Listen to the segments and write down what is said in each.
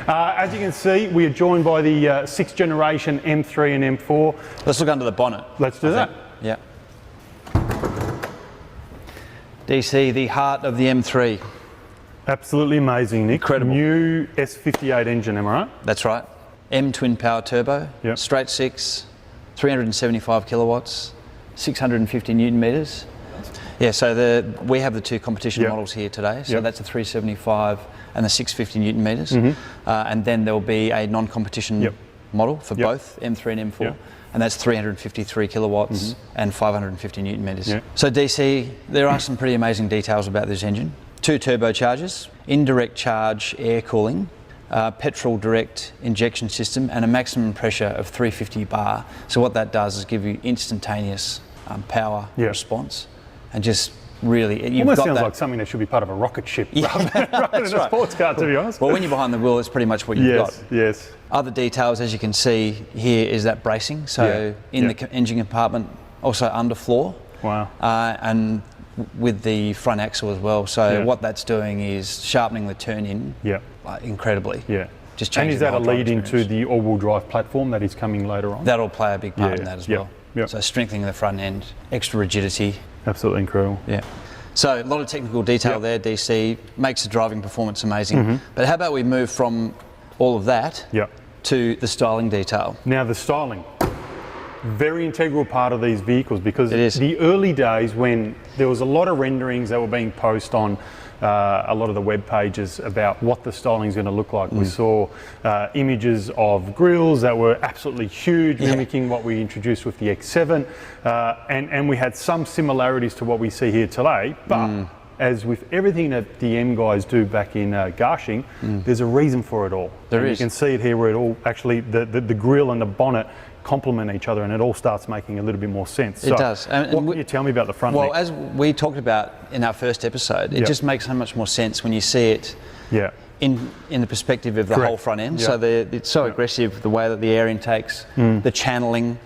As you can see, we are joined by the 6th generation M3 and M4. Let's look under the bonnet. Let's do that. Yeah. DC, the heart of the M3. Absolutely amazing, Nick. Incredible. New S58 engine, am I right? That's right. M twin power turbo, Yep. straight six, 375 kilowatts, 650 newton meters. Yeah, so we have the two competition Yep. models here today. So Yep. that's a 375 and the 650 newton meters. And then there'll be a non-competition Yep. model for Yep. both M3 and M4. Yep. And that's 353 kilowatts and 550 newton meters. Yep. So DC, there are some pretty amazing details about this engine. 2 turbochargers, indirect charge air cooling, petrol direct injection system, and a maximum pressure of 350 bar. So what that does is give you instantaneous power Yeah. response, and just really, you've Almost got sounds that. like something that should be part of a rocket ship Yeah, rather than a sports car, to be honest. Well, when you're behind the wheel, it's pretty much what you've got. Yes. Other details, as you can see here, is that bracing. So Yeah. in Yeah. the engine compartment, also underfloor. Wow. And with the front axle as well. So Yeah. what that's doing is sharpening the turn-in Yeah. incredibly. Yeah. Just And changing is that the a whole drive lead into experience. the all-wheel drive platform that is coming later on? That'll play a big part Yeah. in that as Yeah. well. Yeah. So strengthening the front end, extra rigidity. Absolutely incredible. Yeah. So a lot of technical detail there, DC, makes the driving performance amazing. But how about we move from all of that Yeah. to the styling detail? Now the styling, very integral part of these vehicles, because It is. the early days when there was a lot of renderings that were being posted on a lot of the web pages about what the styling is going to look like. We saw images of grills that were absolutely huge, mimicking what we introduced with the X7, and we had some similarities to what we see here today, but as with everything that the M guys do back in Garching, there's a reason for it all. There and is. You can see it here where it all actually, the grille and the bonnet complement each other, and it all starts making a little bit more sense. It does. And what can you tell me about the front? Well, Nick? as we talked about in our first episode, it just makes so much more sense when you see it in the perspective of the Correct. whole front end. Yeah. So it's so aggressive, the way that the air intakes, the channeling,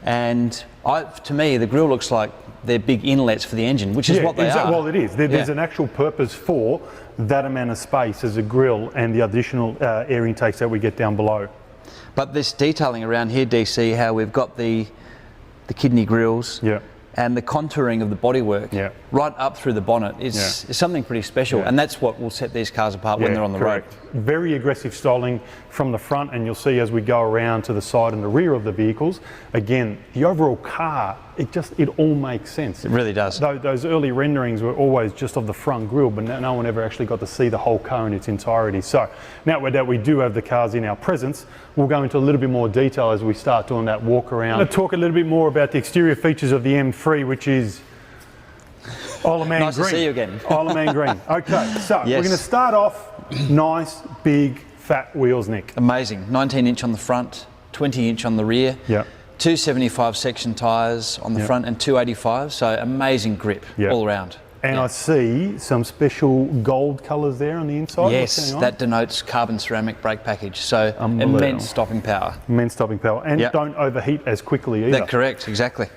and to me, the grille looks like they're big inlets for the engine, which is what they are. Well, it is. There's an actual purpose for that amount of space as a grille and the additional air intakes that we get down below. But this detailing around here, DC, how we've got the kidney grills and the contouring of the bodywork right up through the bonnet is something pretty special, and that's what will set these cars apart when they're on the road. Very aggressive styling from the front, and you'll see as we go around to the side and the rear of the vehicles, again, the overall car, it all makes sense. It really does. Those early renderings were always just of the front grille, but no one ever actually got to see the whole car in its entirety. So now that we do have the cars in our presence, we'll go into a little bit more detail as we start doing that walk around. I'm going to talk a little bit more about the exterior features of the M3, which is Isle of Man Nice green. to see you again. Isle of Man green. Okay, so we're going to start off nice, big, fat wheels, Nick. Amazing. 19-inch on the front, 20-inch on the rear. Yeah. 275 section tyres on the front and 285, so amazing grip all around. And I see some special gold colours there on the inside. Yes, that denotes carbon ceramic brake package, so immense stopping power. Immense stopping power, and don't overheat as quickly either. That's correct, exactly.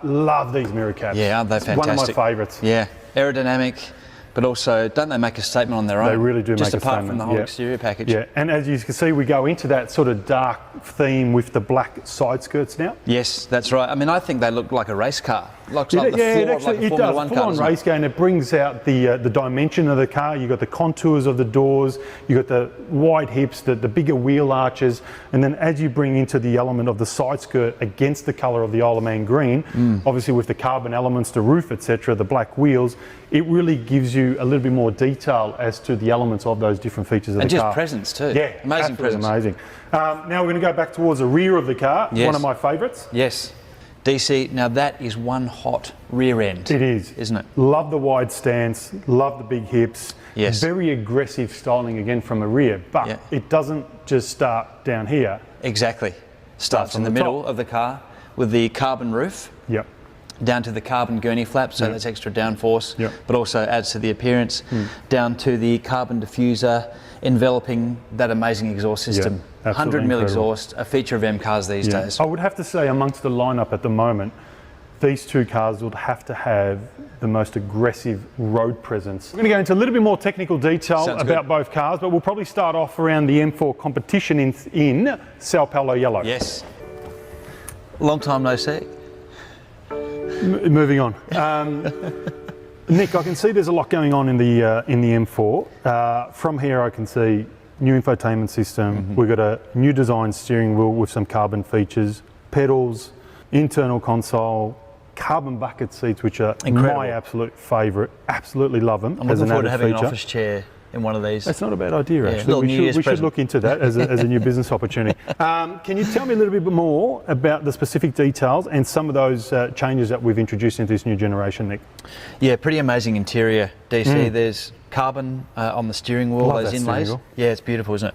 Love these mirror caps. Yeah, aren't they fantastic? One of my favourites. Yeah, aerodynamic, but also, don't they make a statement on their own? They really do make a statement. Just apart from the whole exterior package. Yeah, and as you can see, we go into that sort of dark theme with the black side skirts now. Yes, that's right. I mean, I think they look like a race car. Looks like the it floor actually of like a Formula One car. Full-on race car, and it brings out the dimension of the car. You've got the contours of the doors, you've got the wide hips, the bigger wheel arches, and then as you bring into the element of the side skirt against the colour of the Isle of Man green, obviously with the carbon elements, the roof, etc., the black wheels, it really gives you a little bit more detail as to the elements of those different features of the car. And just presence too. Yeah, amazing presence. Amazing. Now we're going to go back towards the rear of the car, one of my favourites. Yes. DC, now that is one hot rear end. It is. Isn't it? Love the wide stance, love the big hips. Yes. Very aggressive styling again from the rear, but it doesn't just start down here. Exactly. Starts in the middle of the car with the carbon roof. Yep. Down to the carbon gurney flap, so that's extra downforce, but also adds to the appearance. Down to the carbon diffuser enveloping that amazing exhaust system. 100 mil exhaust, a feature of M cars these days. I would have to say amongst the lineup at the moment, these two cars would have to have the most aggressive road presence. We're going to go into a little bit more technical detail Sounds about good. both cars, but we'll probably start off around the M4 competition in Sao Paulo yellow. Yes. Long time no see. Moving on. Nick, I can see there's a lot going on in the M4. From here I can see new infotainment system. We've got a new design steering wheel with some carbon features, pedals, internal console, carbon bucket seats, which are Incredible. my absolute favourite. Absolutely love them. I'm as looking an forward to added having an feature. office chair in one of these. That's not a bad idea, Yeah, actually. little New Year's We should present. look into that as a new business opportunity. Can you tell me a little bit more about the specific details and some of those changes that we've introduced into this new generation, Nick? Yeah, pretty amazing interior, DC. There's carbon on the steering wheel, Love those that inlays. steering wheel. Yeah, it's beautiful, isn't it?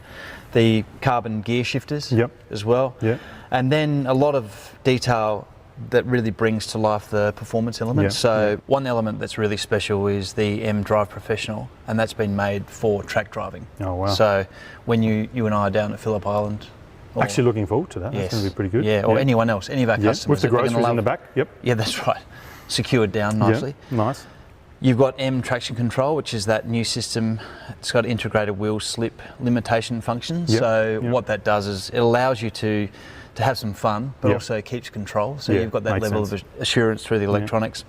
The carbon gear shifters as well. Yep. And then a lot of detail that really brings to life the performance elements. So one element that's really special is the M Drive Professional, and that's been made for track driving. Oh, wow. So when you and I are down at Phillip Island, or- Actually looking forward to that. yes, That's going to be pretty good. Yeah, or anyone else, any of our customers. With the that they're gonna groceries in love. the back. Yep. Yeah, that's right. Secured down nicely. Yeah, nice. You've got M Traction Control, which is that new system. It's got integrated wheel slip limitation functions. Yep, So yep. what that does is it allows you to have some fun, but Yep. also keeps control. So Yeah, you've got that makes level sense. of assurance through the electronics.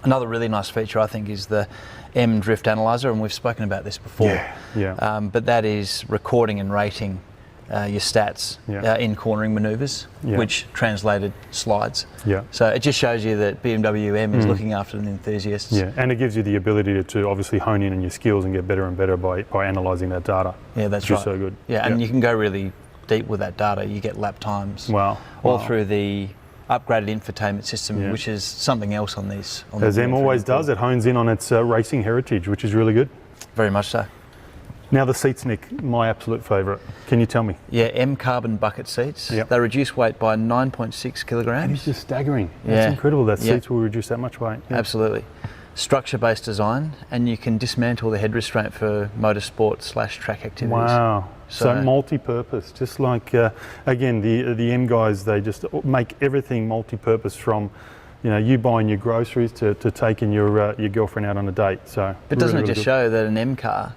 Another really nice feature, I think, is the M Drift Analyzer, and we've spoken about this before. Yeah. But that is recording and rating your stats in cornering manoeuvres, Yeah. which translated slides. Yeah. So it just shows you that BMW M is looking after the enthusiasts. Yeah, and it gives you the ability to obviously hone in on your skills and get better and better by analysing that data. Yeah, that's which right. is so good. Yeah, and you can go really deep with that data. You get lap times. Wow. All Wow. through the upgraded infotainment system, Yeah. which is something else on these. On As the M M3 always M4. does, it hones in on its racing heritage, which is really good. Very much so. Now the seats, Nick, my absolute favourite. Can you tell me? Yeah, M carbon bucket seats. Yep. They reduce weight by 9.6 It's kilograms. just staggering. Yeah. It's incredible that Yeah. seats will reduce that much weight. Yeah. Absolutely. Structure-based design, and you can dismantle the head restraint for motorsport/track activities. Wow. So So- multi-purpose, just like again the M guys, they just make everything multi-purpose, from you buying your groceries to taking your girlfriend out on a date. So, But doesn't really, it just really show that an M car,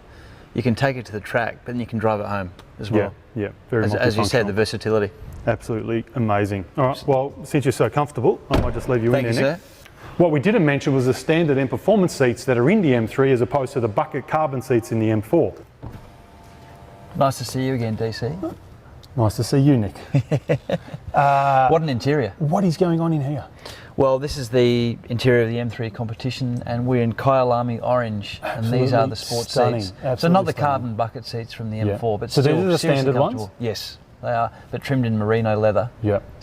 you can take it to the track, but then you can drive it home as good. well. Yeah, very As you said, the multifunctional. versatility. Absolutely amazing. All right. Well, since you're so comfortable, I might just leave you Thank in you, there, Nick. sir. What we didn't mention was the standard M performance seats that are in the M3 as opposed to the bucket carbon seats in the M4. Nice to see you again, DC. Nice to see you, Nick. What an interior. What is going on in here? Well, this is the interior of the M3 competition, and we're in Kyalami orange, and these are the sport stunning. seats. So Absolutely not the stunning. carbon bucket seats from the Yeah. M4, but So still these are the seriously standard ones? comfortable. Yes, they are, but trimmed in merino leather. Yeah.